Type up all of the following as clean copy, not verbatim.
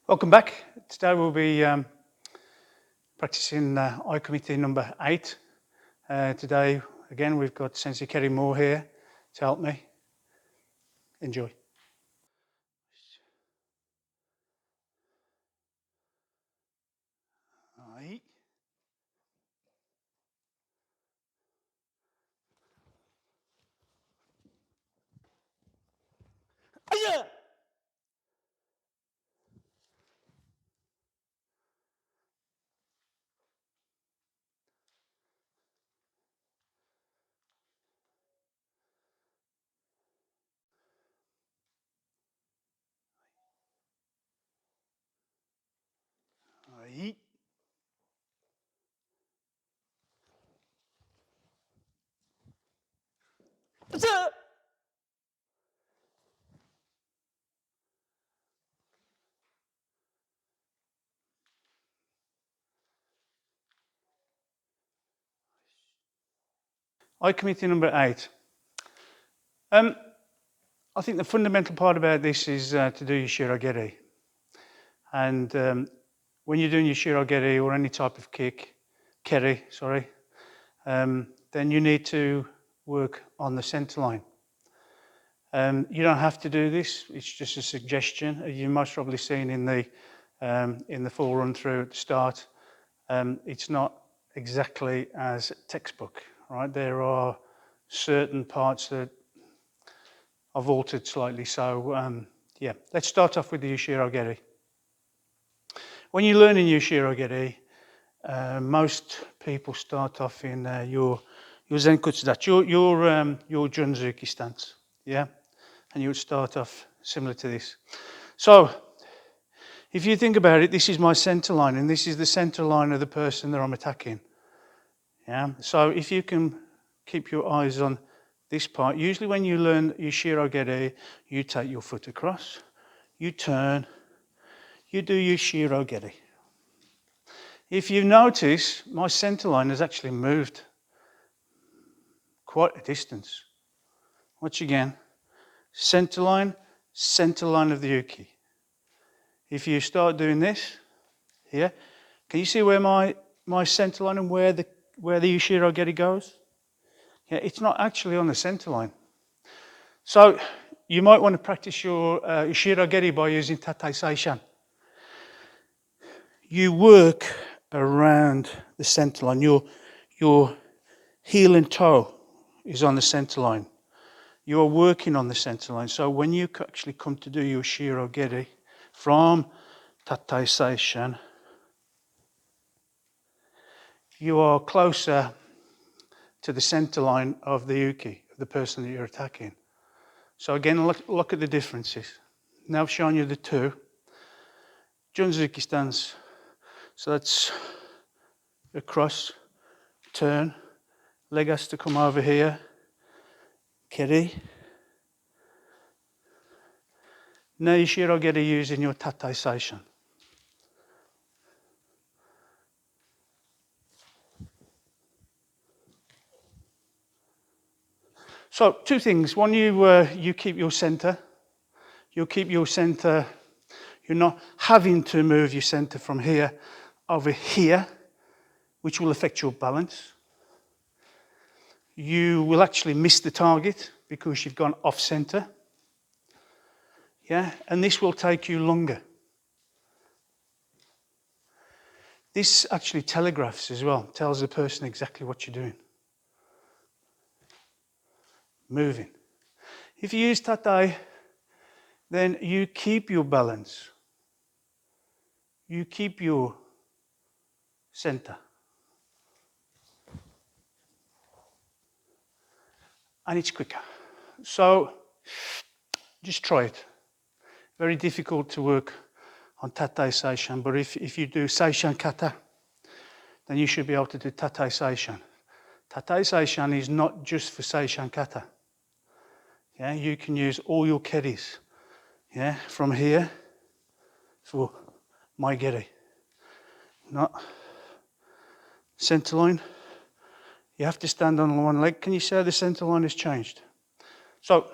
Welcome back. Today we'll be practicing Ohyo Kumite number 8. Today, again, we've got Sensei Kerry Moore here to help me. Enjoy. Aye. Aya! Aye. Aya! Ohyo Kumite number 8. I think the fundamental part about this is to do ushiro-geri. And when you're doing ushiro-geri or any type of kick, Kerry, then you need to work on the center line. You don't have to do this, it's just a suggestion. You've most probably seen in the full run through at the start. It's not exactly as textbook, right? There are certain parts that I've altered slightly. So yeah, let's start off with the ushiro-geri. When you're learning ushiro-geri, most people start off in your zenkutsu dachi, your junzuki stance, yeah, and you would start off similar to this. So if you think about it, this is my center line, and this is the center line of the person that I'm attacking. Yeah. So if you can keep your eyes on this part, usually when you learn ushiro-geri, you take your foot across, you turn, you do ushiro-geri. If you notice, my center line has actually moved quite a distance. Watch again. Center line of the uke. If you start doing this here, can you see where my center line and where the ushiro-geri goes? Yeah, it's not actually on the center line. So you might want to practice your ushiro-geri by using tatai seishan. You work around the center line. Your heel and toe is on the center line. You are working on the center line. So when you actually come to do your ushiro-geri from tatai seishan, you are closer to the center line of the uke, the person that you're attacking. So again, look at the differences. Now I've shown you the two. Junzuki stance. So that's across, turn, leg has to come over here, Kerry. Now ushiro-geri using your tatai seishan. So two things. One, you keep your center. You keep your center. You're not having to move your center from here over here, which will affect your balance. You will actually miss the target because you've gone off center. Yeah, and this will take you longer. This actually telegraphs as well, tells the person exactly what you're doing. Moving. If you use tatai, then you keep your balance. You keep your center. And it's quicker. So just try it. Very difficult to work on tatai seishan, but if you do seishan kata, then you should be able to do tatai seishan. Tatai seishan is not just for seishan kata. Yeah, you can use all your keris. Yeah, from here for my geri. Not center line. You have to stand on one leg. Can you see how the center line has changed? So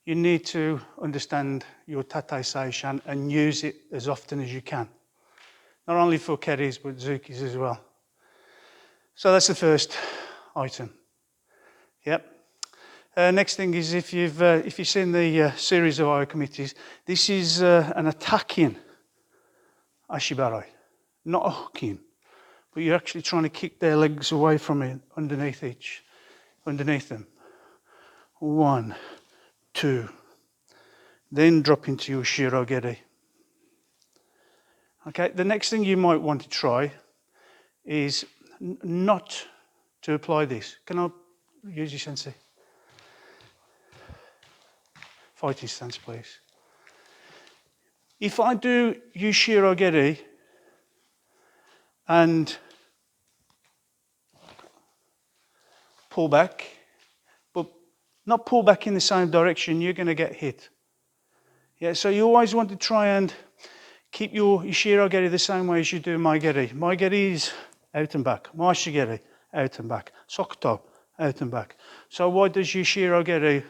you need to understand your Tate Seishan and use it as often as you can. Not only for Kerrys, but Zukis as well. So that's the first item. Yep. Next thing is if you've seen the series of Ohyo Kumites, this is an attacking ashibarai, not a hooking, but you're actually trying to kick their legs away from it underneath them. 1, 2, then drop into your ushiro-geri. Okay, the next thing you might want to try is not to apply this. Can I use your sensei? Fighting stance, please. If I do ushiro-geri and pull back, but not pull back in the same direction, you're going to get hit. Yeah, so you always want to try and keep your ushiro-geri the same way as you do mai-geri. Mai-geri is out and back. Mashi-geri, out and back. Sokuto, out and back. So why does ushiro-geri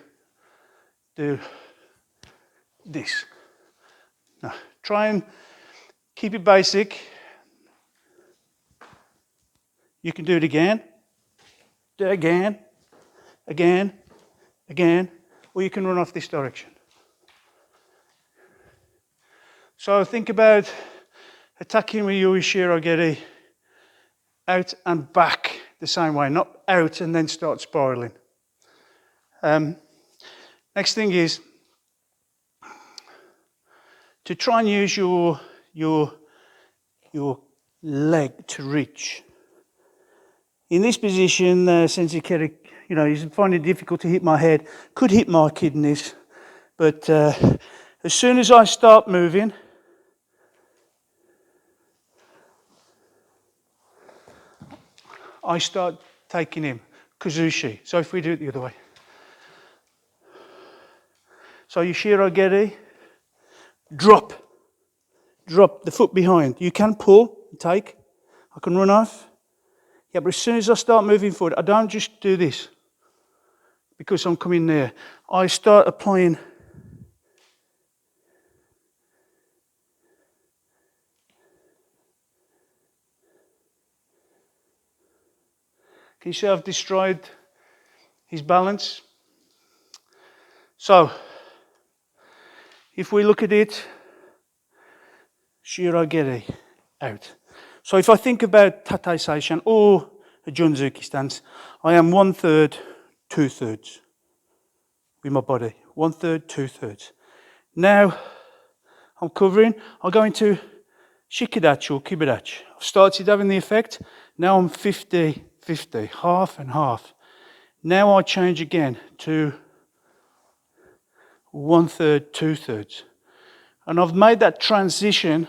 do this? Now, try and keep it basic. You can do it again. Do it again, again, again, or you can run off this direction. So think about attacking with your ushiro-geri out and back the same way, not out and then start spiraling. Next thing is to try and use your leg to reach. In this position, Sensei Kerry, he's finding it difficult to hit my head. Could hit my kidneys, but as soon as I start moving, I start taking him, kazushi. So if we do it the other way. So ushiro-geri, drop the foot behind. You can pull, take, I can run off. Yeah, but as soon as I start moving forward, I don't just do this because I'm coming near. I start applying Can you see I've destroyed his balance? So, if we look at it, ushiro-geri, out. So if I think about Tate Seishan or a Junzuki stance, I am 1/3, 2/3 with my body. 1/3, 2/3. Now I'm covering, I'll go into shikidachi or kibidachi. I've started having the effect. Now I'm 50-50, half and half. Now I change again to 1/3, 2/3. And I've made that transition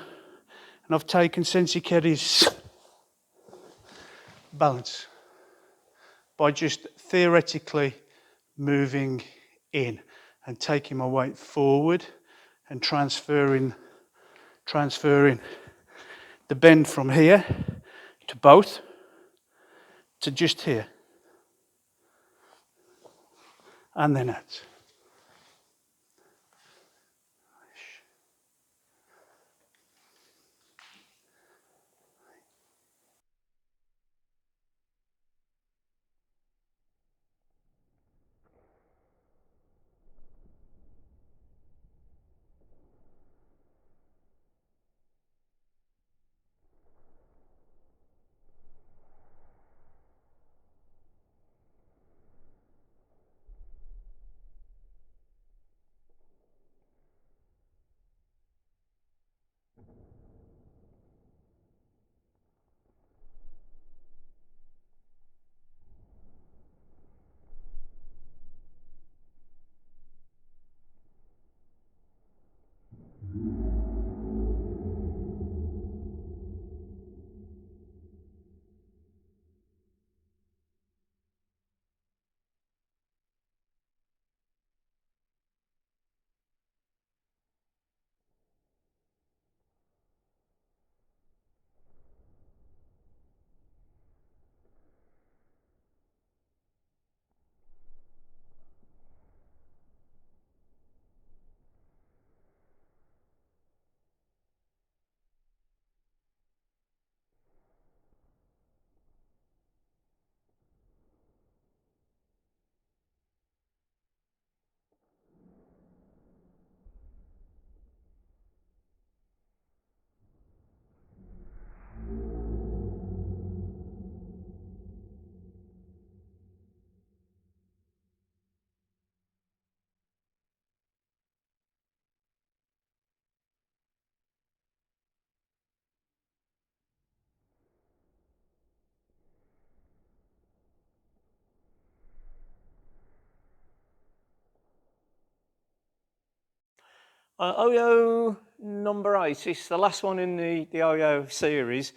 and I've taken Sensei Kerry's balance by just theoretically moving in and taking my weight forward and transferring the bend from here to both to just here and then out. Ohyo No.8 is the last one in the Ohyo series.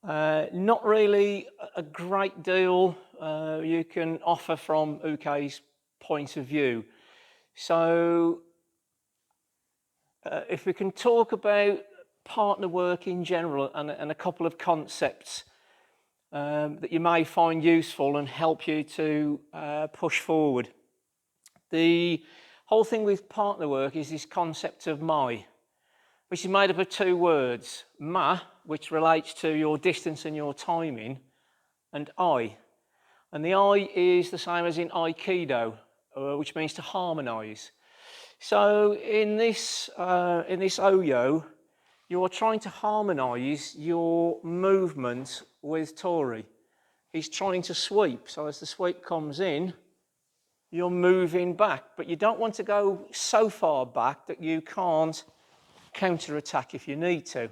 Not really a great deal you can offer from Uke's point of view. So if we can talk about partner work in general and a couple of concepts that you may find useful and help you to push forward. The whole thing with partner work is this concept of mai, which is made up of two words, ma, which relates to your distance and your timing, and I. And the I is the same as in Aikido, which means to harmonise. So in this Ohyo, you're trying to harmonise your movement with Tori. He's trying to sweep, so as the sweep comes in, you're moving back, but you don't want to go so far back that you can't counter-attack if you need to.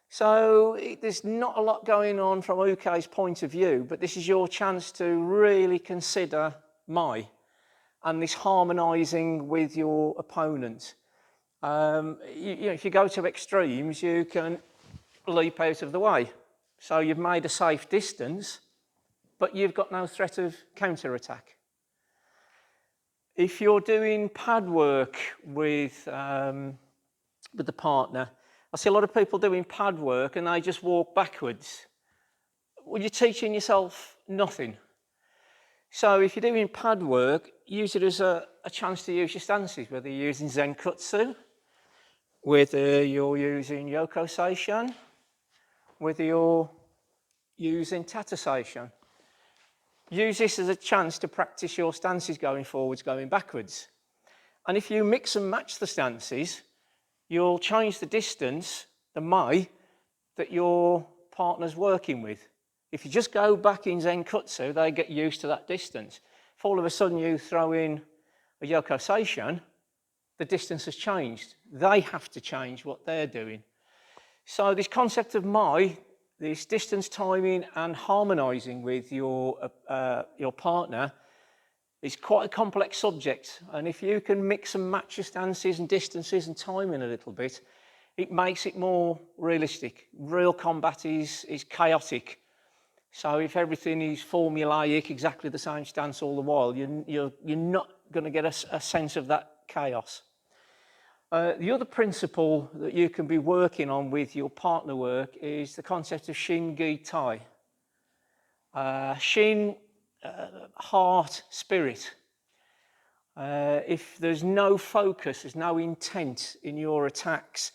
So there's not a lot going on from Uke's point of view, but this is your chance to really consider mai and this harmonising with your opponent. If you go to extremes, you can leap out of the way. So you've made a safe distance, but you've got no threat of counter-attack. If you're doing pad work with the partner, I see a lot of people doing pad work and they just walk backwards. Well, you're teaching yourself nothing. So if you're doing pad work, use it as a chance to use your stances, whether you're using Zenkutsu, whether you're using Yoko Seishan, whether you're using Tata Seishan. Use this as a chance to practice your stances going forwards, going backwards. And if you mix and match the stances, you'll change the distance, the mai, that your partner's working with. If you just go back in Zenkutsu, they get used to that distance. If all of a sudden you throw in a Yoko Seishan, the distance has changed. They have to change what they're doing. So this concept of mai, this distance timing and harmonising with your partner is quite a complex subject. And if you can mix and match your stances and distances and timing a little bit, it makes it more realistic. Real combat is chaotic. So if everything is formulaic, exactly the same stance all the while, you're not going to get a sense of that chaos. The other principle that you can be working on with your partner work is the concept of Shin, Gi, Tai. Shin, heart, spirit. If there's no focus, there's no intent in your attacks,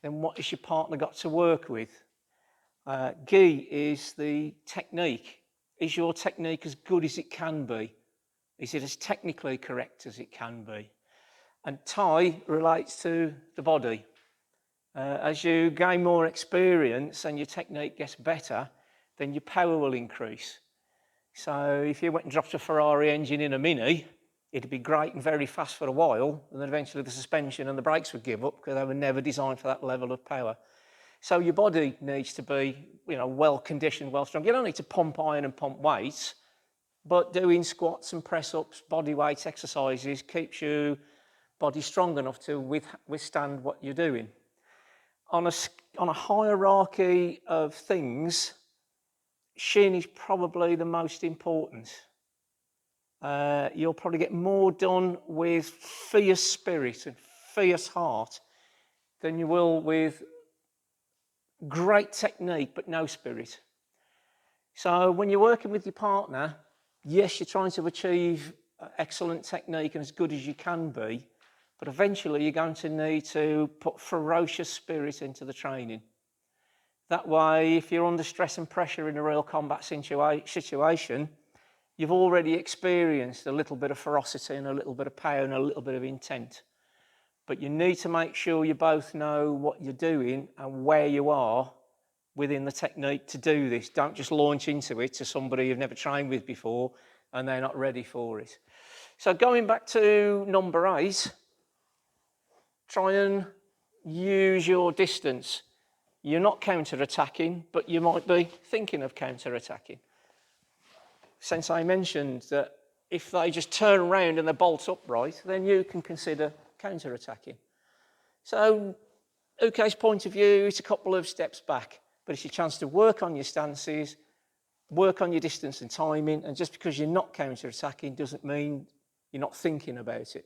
then what has your partner got to work with? Gi is the technique. Is your technique as good as it can be? Is it as technically correct as it can be? And Tai relates to the body. As you gain more experience and your technique gets better, then your power will increase. So if you went and dropped a Ferrari engine in a Mini, it'd be great and very fast for a while, and then eventually the suspension and the brakes would give up because they were never designed for that level of power. So your body needs to be, well conditioned, well strong. You don't need to pump iron and pump weights, but doing squats and press-ups, body weight exercises keeps your body strong enough to withstand what you're doing. On a hierarchy of things, Shin is probably the most important. You'll probably get more done with fierce spirit and fierce heart than you will with great technique but no spirit. So when you're working with your partner, yes, you're trying to achieve excellent technique and as good as you can be, but eventually you're going to need to put ferocious spirit into the training. That way, if you're under stress and pressure in a real combat situation, you've already experienced a little bit of ferocity and a little bit of power and a little bit of intent. But you need to make sure you both know what you're doing and where you are within the technique to do this. Don't just launch into it to somebody you've never trained with before and they're not ready for it. So going back to No.8, try and use your distance. You're not counter-attacking, but you might be thinking of counter-attacking. Sensei mentioned that if they just turn around and they bolt upright, then you can consider counter-attacking. So, Uke's point of view, it's a couple of steps back, but it's your chance to work on your stances, work on your distance and timing, and just because you're not counter-attacking doesn't mean you're not thinking about it.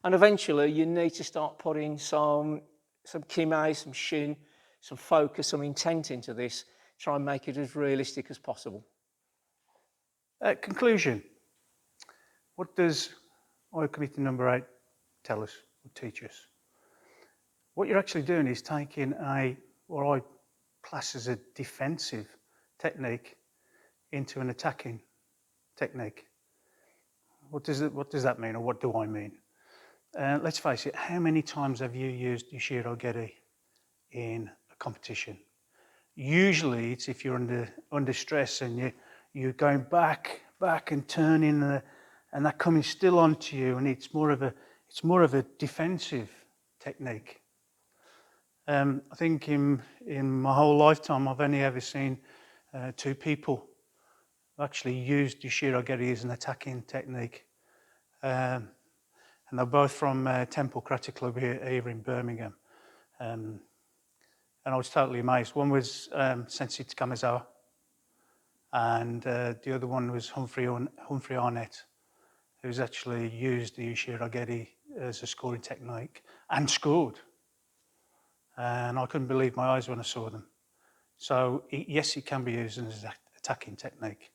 And eventually you need to start putting some kime, some shin, some focus, some intent into this, try and make it as realistic as possible. Conclusion. What does Ohyo Kumite No.8 tell us or teach us? What you're actually doing is taking what I class as a defensive technique into an attacking technique. What does that mean, or what do I mean? Let's face it, how many times have you used ushiro-geri in a competition? Usually it's if you're under stress and you're going back and turning and they're coming still onto you, and it's more of a defensive technique. I think in my whole lifetime I've only ever seen 2 people who actually used ushiro-geri as an attacking technique. And they're both from Temple Karate Club here in Birmingham. And I was totally amazed. One was Sensei Vickerman, and the other one was Humphrey Arnett, who's actually used the ushiro-geri as a scoring technique and scored. And I couldn't believe my eyes when I saw them. So yes, it can be used as an attacking technique.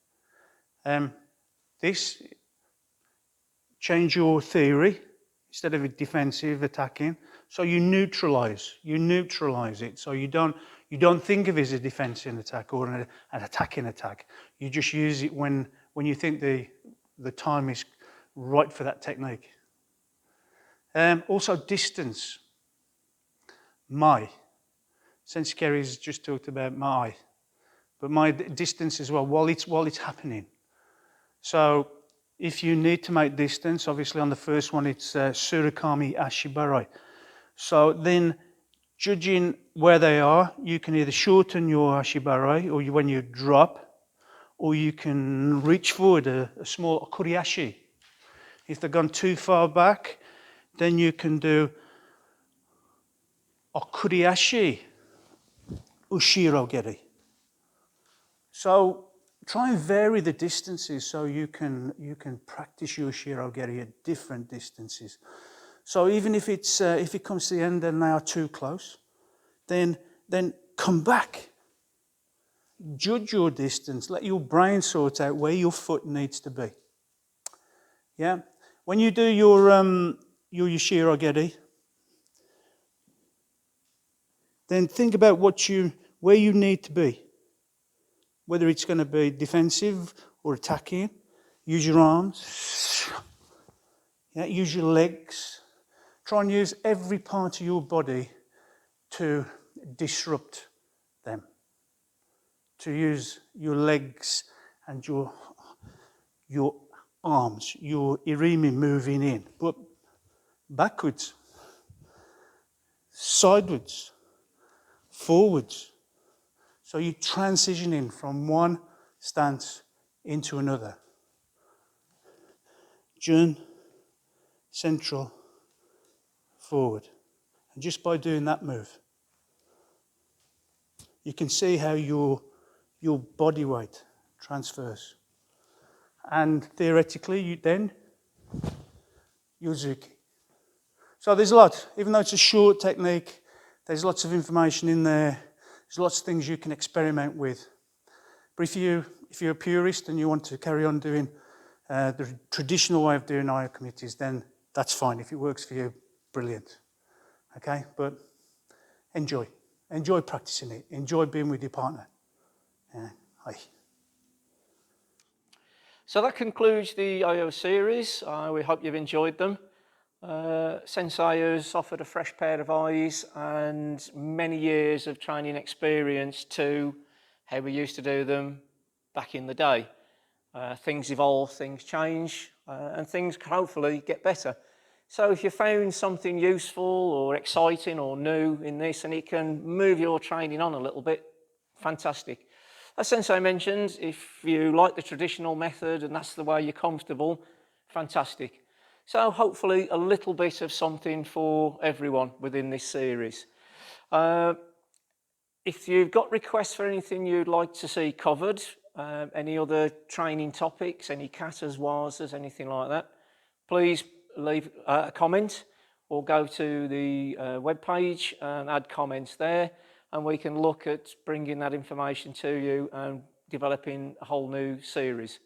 This change your theory. Instead of a defensive attacking, so you neutralize it. So you don't think of it as a defensive attack or an attacking attack. You just use it when you think the time is right for that technique. Also distance. Sensei Kerry's just talked about but my distance as well while it's happening. So if you need to make distance, obviously on the first one it's Surikami Ashibarai. So then, judging where they are, you can either shorten your Ashibarai or when you drop, or you can reach forward a small Okuriashi. If they've gone too far back, then you can do Okuriashi ushiro-geri. So try and vary the distances so you can practice your ushiro-geri at different distances. So even if it comes to the end and they are too close, then come back. Judge your distance. Let your brain sort out where your foot needs to be. Yeah. When you do your ushiro-geri, then think about where you need to be. Whether it's going to be defensive or attacking, use your arms, use your legs. Try and use every part of your body to disrupt them. To use your legs and your arms, your irimi moving in, but backwards, sideways, forwards. So you're transitioning from one stance into another. Jun, central, forward. And just by doing that move, you can see how your body weight transfers. And theoretically, you then Yuzuki. So there's a lot, even though it's a short technique, there's lots of information in there. There's lots of things you can experiment with. But if you're a purist and you want to carry on doing the traditional way of doing Ohyo Kumites, then that's fine. If it works for you, brilliant. Okay, but enjoy practicing it. Enjoy being with your partner. Hi. So that concludes the Ohyo series. We hope you've enjoyed them. Sensei has offered a fresh pair of eyes and many years of training experience to how we used to do them back in the day. Things evolve, things change, and things can hopefully get better. So if you found something useful or exciting or new in this and it can move your training on a little bit, fantastic. As Sensei mentioned, if you like the traditional method and that's the way you're comfortable, fantastic. So hopefully a little bit of something for everyone within this series. If you've got requests for anything you'd like to see covered, any other training topics, any katas, wazas, anything like that, please leave a comment or go to the webpage and add comments there, and we can look at bringing that information to you and developing a whole new series.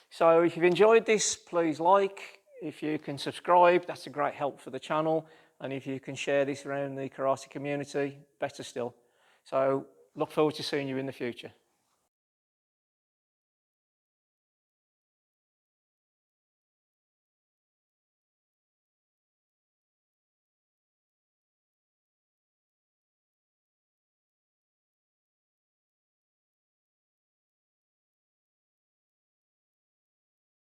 So if you've enjoyed this, please like. If you can subscribe, that's a great help for the channel. And if you can share this around the karate community, better still. So look forward to seeing you in the future.